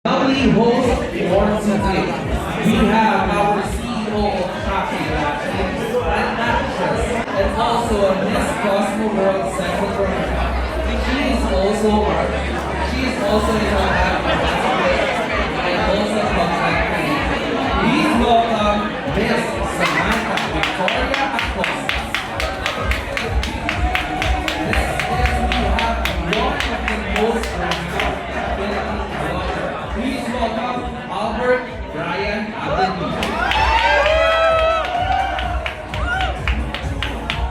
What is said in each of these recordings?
Lovely host for today. We have our CEO of Shopee and also Miss Cosmo World Secretary. She is also in our ambassador and also contact creator. Please welcome Miss Samantha Victoria Acosta. We have one of the most renowned please welcome Albert Brian Avenue.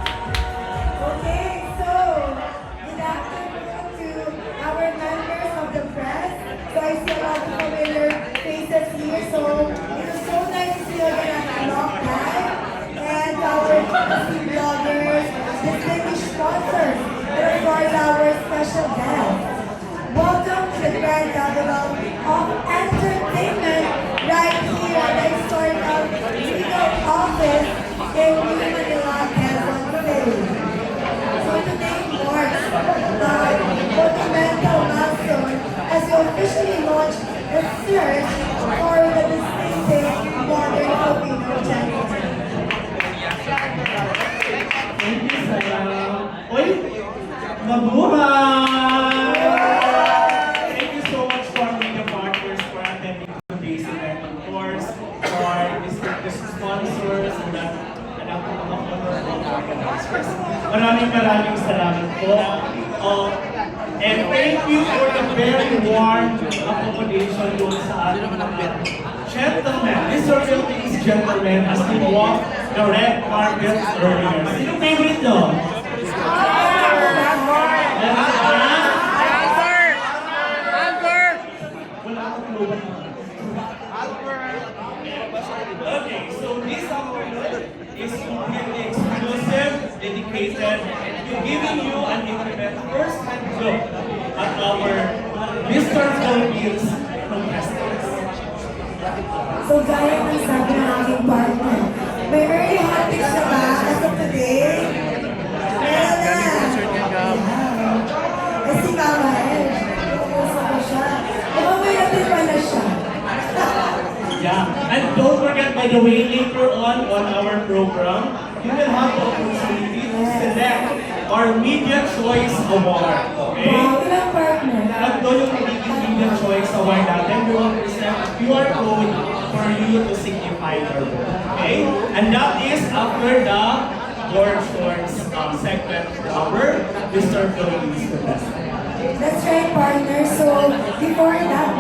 Okay, so good afternoon to our members of the press. So I see a lot of familiar faces here. So it was so nice to see you again at a long time. And our team bloggers, distinguished sponsors, and of course our special guests. Welcome to the grand capital of entertainment right here at the historical legal office in New Manila, Quezon City. So today marks a monumental milestone as we officially launch the search for the distinctive modern Filipino gentleman. Thank you, Sarah. Uy! Mabuhay! Thank you so much for our media partners for attending today's event. Of course, for distinguished sponsors and ang mga organizers. Maraming salamat po. And thank you for the very warm accommodation doon sa ating mga gentlemen. These are Philippines gentlemen as we walk the red carpet earlier. Sino favorite nyo? Okay, so this afternoon is completely exclusive, dedicated, to giving you an intimate first-hand look at our Mr. Philippines contestants. So gaya ng sabi ng aking partner, may early hotties na ba as of today? Meron na! Kasi kama umuuso ko siya. Mukhang may natin pala siya. Yeah, and don't forget, by the way, later on our program, you will have the opportunity to select our Media Choice Award. Okay? Wow, ilang partner? Tatlo yung magiging Media Choice Award natin. We will present a QR code for you to signify your vote. Okay? And that is after the board shorts segment for our Mr. Philippines contestant. That's right, partner. So, before that,